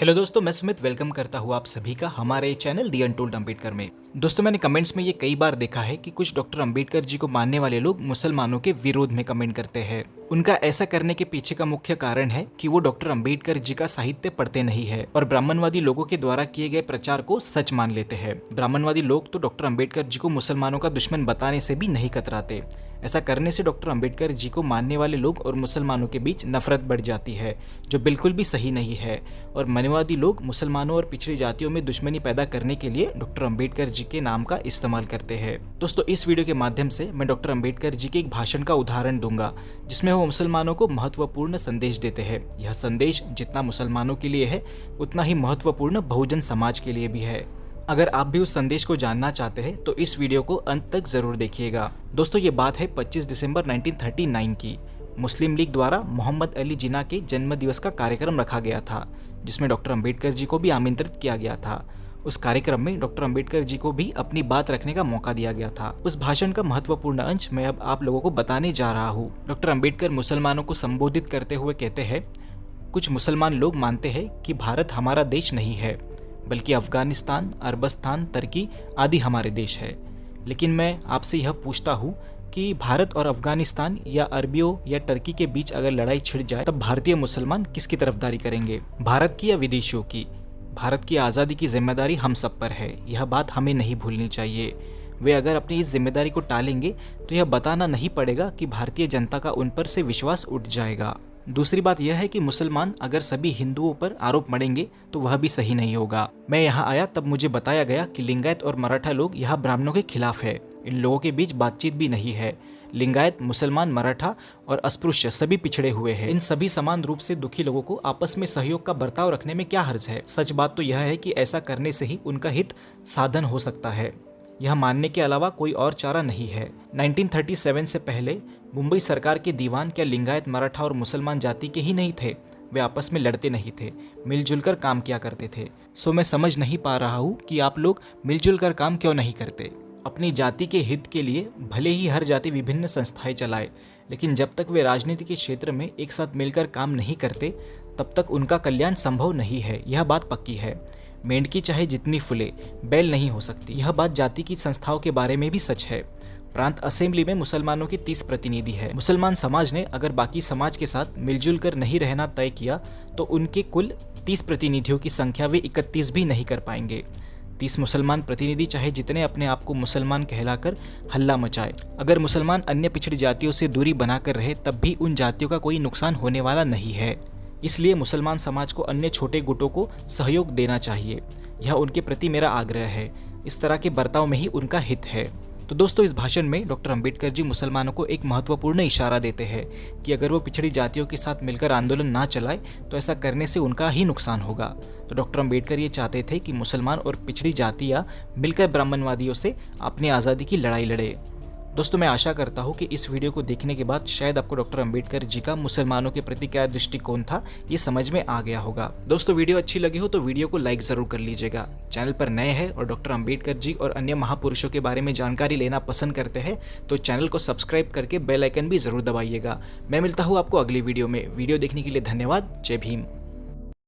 Hello दोस्तों, मैं Sumit welcome करता हूँ आप सभी का हमारे चैनल दी अनटोल्ड अंबेडकर में। दोस्तों, मैंने कमेंट्स में ये कई बार देखा है कि कुछ डॉक्टर अंबेडकर जी को मानने वाले लोग मुसलमानों के विरोध में कमेंट करते हैं। उनका ऐसा करने के पीछे का मुख्य कारण है कि वो डॉक्टर अंबेडकर जी का साहित्य पढ़ते नहीं है और ब्राह्मणवादी लोगों के द्वारा किए गए प्रचार को सच मान लेते हैं। ब्राह्मणवादी लोग तो डॉक्टर अंबेडकर जी को मुसलमानों का दुश्मन बताने से भी नहीं कतराते। ऐसा करने से डॉक्टर अंबेडकर जी को मानने वाले लोग और मुसलमानों के बीच नफरत बढ़ जाती है, जो बिल्कुल भी सही नहीं है। और मनुवादी लोग मुसलमानों और पिछड़ी जातियों में दुश्मनी पैदा करने के लिए डॉक्टर अंबेडकर जी के नाम का इस्तेमाल करते हैं। दोस्तों, इस वीडियो के माध्यम से मैं डॉक्टर अंबेडकर जी के एक भाषण का उदाहरण दूंगा, जिसमें वो मुसलमानों को महत्वपूर्ण संदेश देते हैं। यह संदेश जितना मुसलमानों के लिए है, उतना ही महत्वपूर्ण बहुजन समाज के लिए भी है। अगर आप भी उस संदेश को जानना चाहते हैं तो इस वीडियो को अंत तक जरूर देखिएगा। दोस्तों, ये बात है 25 दिसंबर 1939 की। मुस्लिम लीग द्वारा मोहम्मद अली जिन्ना के जन्म दिवस का कार्यक्रम रखा गया था, जिसमें डॉक्टर अंबेडकर जी को भी आमंत्रित किया गया था। उस कार्यक्रम में डॉक्टर अंबेडकर जी को भी अपनी बात रखने का मौका दिया गया था। उस भाषण का महत्वपूर्ण अंश मैं अब आप लोगों को बताने जा रहा हूँ। डॉक्टर अंबेडकर मुसलमानों को संबोधित करते हुए कहते हैं, कुछ मुसलमान लोग मानते हैं कि भारत हमारा देश नहीं है, बल्कि अफगानिस्तान, अरबस्तान, तुर्की आदि हमारे देश है। लेकिन मैं आपसे यह पूछता हूँ कि भारत और अफगानिस्तान या अरबियों या तुर्की के बीच अगर लड़ाई छिड़ जाए, तब भारतीय मुसलमान किसकी तरफदारी करेंगे, भारत की या विदेशियों की? भारत की आज़ादी की जिम्मेदारी हम सब पर है, यह बात हमें नहीं भूलनी चाहिए। वे अगर अपनी इस जिम्मेदारी को टालेंगे तो यह बताना नहीं पड़ेगा कि भारतीय जनता का उन पर से विश्वास उठ जाएगा। दूसरी बात यह है कि मुसलमान अगर सभी हिंदुओं पर आरोप मढ़ेंगे तो वह भी सही नहीं होगा। मैं यहाँ आया तब मुझे बताया गया कि लिंगायत और मराठा लोग यहाँ ब्राह्मणों के खिलाफ है। इन लोगों के बीच बातचीत भी नहीं है। लिंगायत, मुसलमान, मराठा और अस्पृश्य सभी पिछड़े हुए हैं। इन सभी समान रूप से दुखी लोगों को आपस में सहयोग का बर्ताव रखने में क्या हर्ज है? सच बात तो यह है कि ऐसा करने से ही उनका हित साधन हो सकता है। यह मानने के अलावा कोई और चारा नहीं है। 1937 से पहले मुंबई सरकार के दीवान क्या लिंगायत, मराठा और मुसलमान जाति के ही नहीं थे? वे आपस में लड़ते नहीं थे, मिलजुल कर काम किया करते थे। सो मैं समझ नहीं पा रहा हूँ कि आप लोग मिलजुल कर काम क्यों नहीं करते। अपनी जाति के हित के लिए भले ही हर जाति विभिन्न संस्थाएं चलाए, लेकिन जब तक वे राजनीति के क्षेत्र में एक साथ मिलकर काम नहीं करते, तब तक उनका कल्याण संभव नहीं है। यह बात पक्की है। मेंढकी चाहे जितनी फुले, बैल नहीं हो सकती। यह बात जाति की संस्थाओं के बारे में भी सच है। प्रांत असेंबली में मुसलमानों के 30 प्रतिनिधि है। मुसलमान समाज ने अगर बाकी समाज के साथ मिलजुल कर नहीं रहना तय किया तो उनके कुल 30 प्रतिनिधियों की संख्या वे 31 भी नहीं कर पाएंगे। 30 मुसलमान प्रतिनिधि चाहे जितने अपने आप को मुसलमान कहलाकर हल्ला मचाए, अगर मुसलमान अन्य पिछड़ी जातियों से दूरी बनाकर रहे, तब भी उन जातियों का कोई नुकसान होने वाला नहीं है। इसलिए मुसलमान समाज को अन्य छोटे गुटों को सहयोग देना चाहिए। यह उनके प्रति मेरा आग्रह है। इस तरह के बर्ताव में ही उनका हित है। तो दोस्तों, इस भाषण में डॉक्टर अंबेडकर जी मुसलमानों को एक महत्वपूर्ण इशारा देते हैं कि अगर वो पिछड़ी जातियों के साथ मिलकर आंदोलन ना चलाए तो ऐसा करने से उनका ही नुकसान होगा। तो डॉक्टर अंबेडकर ये चाहते थे कि मुसलमान और पिछड़ी जातियाँ मिलकर ब्राह्मणवादियों से अपनी आज़ादी की लड़ाई लड़े। दोस्तों, मैं आशा करता हूँ कि इस वीडियो को देखने के बाद शायद आपको डॉक्टर अंबेडकर जी का मुसलमानों के प्रति क्या दृष्टिकोण था, ये समझ में आ गया होगा। दोस्तों, वीडियो अच्छी लगी हो तो वीडियो को लाइक जरूर कर लीजिएगा। चैनल पर नए हैं और डॉक्टर अंबेडकर जी और अन्य महापुरुषों के बारे में जानकारी लेना पसंद करते हैं तो चैनल को सब्सक्राइब करके बेल आइकन भी जरूर दबाइएगा। मैं मिलता हूँ आपको अगली वीडियो में। वीडियो देखने के लिए धन्यवाद। जय भीम।